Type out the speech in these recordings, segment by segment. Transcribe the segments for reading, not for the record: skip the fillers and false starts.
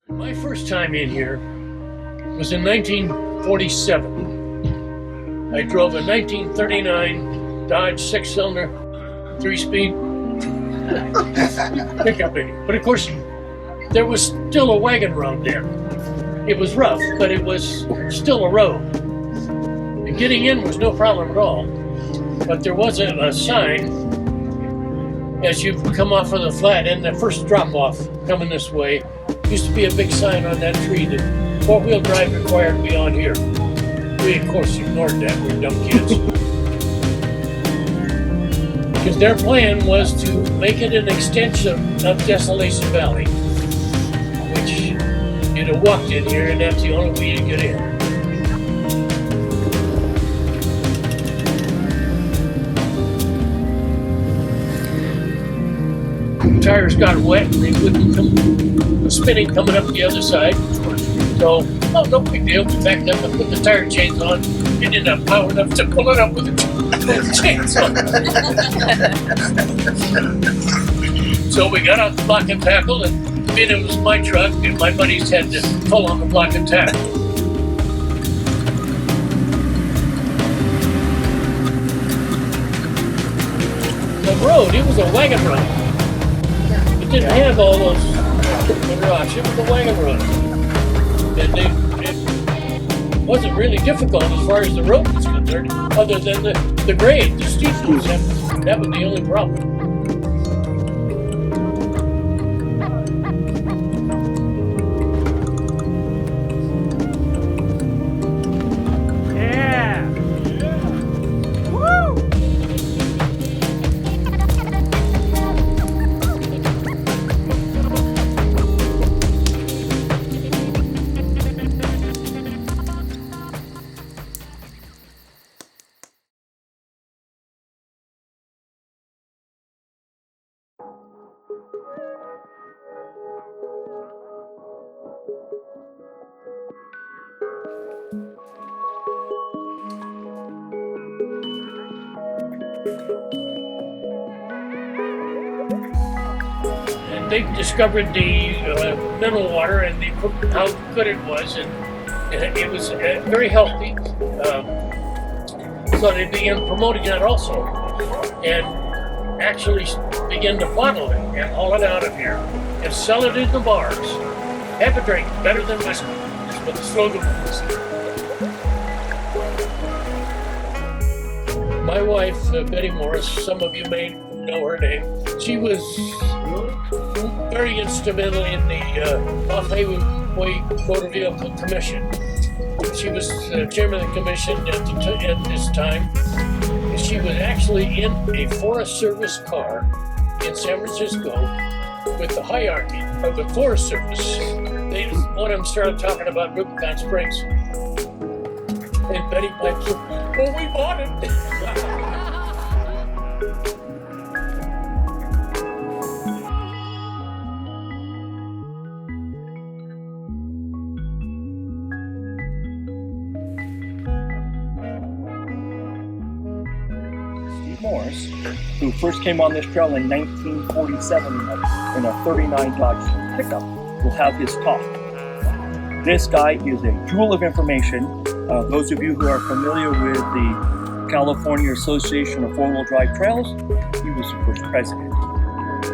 My first time in here was in 1947. I drove a 1939 Dodge six-cylinder, three-speed pickup in here. But of course, there was still a wagon road there. It was rough, but it was still a road. And getting in was no problem at all. But there was a sign as you come off of the flat end, the first drop-off coming this way. Used to be a big sign on that tree that four-wheel drive required beyond here. We, of course, ignored that. We're dumb kids. Because their plan was to make it an extension of Desolation Valley, which you'd have walked in here, and that's the only way you get in. The tires got wet and they wouldn't come spinning coming up the other side. So, no big deal. We backed up and put the tire chains on. It ended up power enough to pull it up with the chains on. So we got out the block and tackle, and being it was my truck, and my buddies had to pull on the block and tackle. The road, it was a wagon road. It didn't have all those rocks. It was a wagon road. And it wasn't really difficult as far as the road was concerned, other than the grade, the steepness. That was the only problem. They discovered the mineral water and how good it was, and it was very healthy. So they began promoting that also, and actually began to bottle it and haul it out of here and sell it in the bars. Have a drink, better than whiskey. That's what the slogan was. My wife, Betty Morris, some of you may know her name. She was very instrumental in the Off-Highway Motor Vehicle Commission. She was chairman of the commission at this time. She was actually in a Forest Service car in San Francisco with the hierarchy of the Forest Service. One of them started talking about Rubicon Springs. And Betty pipes up, "Oh, we bought it." Morris, who first came on this trail in 1947 in a 39 Dodge pickup, will have his talk. This guy is a jewel of information. Those of you who are familiar with the California Association of Four-Wheel Drive Trails, he was the first president.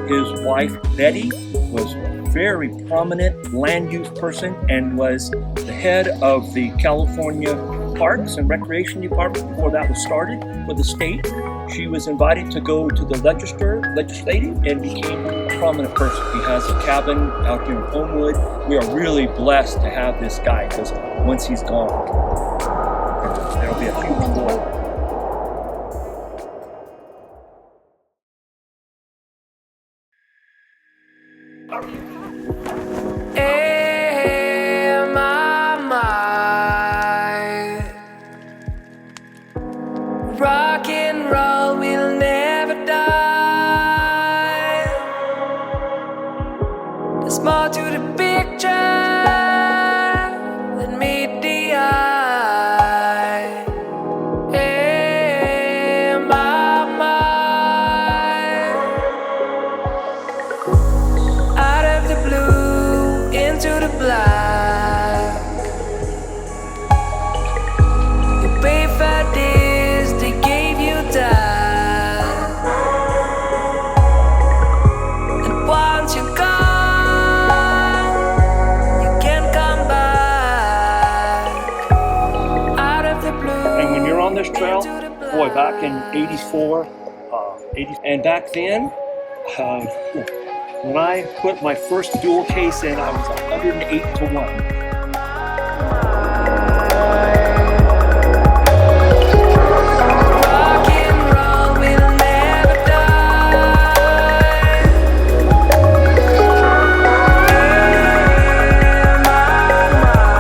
His wife, Betty, was a very prominent land use person and was the head of the California Parks and Recreation Department before that was started for the state. She was invited to go to the legislative and became a prominent person. He has a cabin out here in Homewood. We are really blessed to have this guy because once he's gone, there'll be a huge void. Rock and roll will never die. There's more to the picture than meet the eye. Hey, my mind. Out of the blue, into the black. 84, 80. And back then, when I put my first dual case in, I was 108 to 1. Rock and roll will never die. In my mind.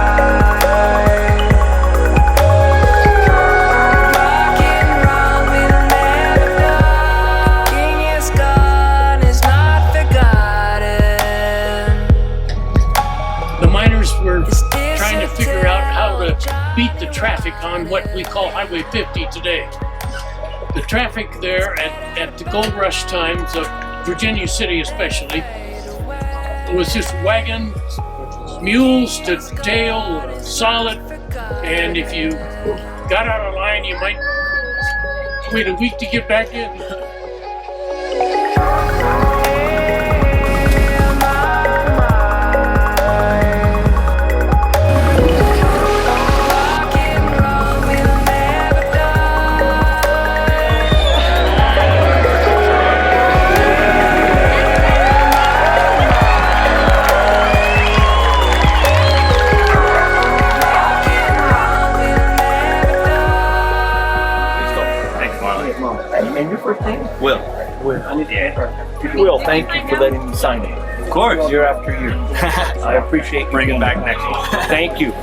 Rock and roll will never die. King is gone, is not forgotten. The miners were trying to figure out how to beat the traffic on what we call Highway 50 today. The traffic there at the gold rush times of Virginia City especially was just wagons, mules to tail, solid, and if you got out of line you might wait a week to get back in. Rock and roll will never Thanks, Marlon. And your first name? Will. I need to enter. Will, thank you for letting me sign it. Of course. Year after year. I appreciate you. Bring it back next one. Thank you.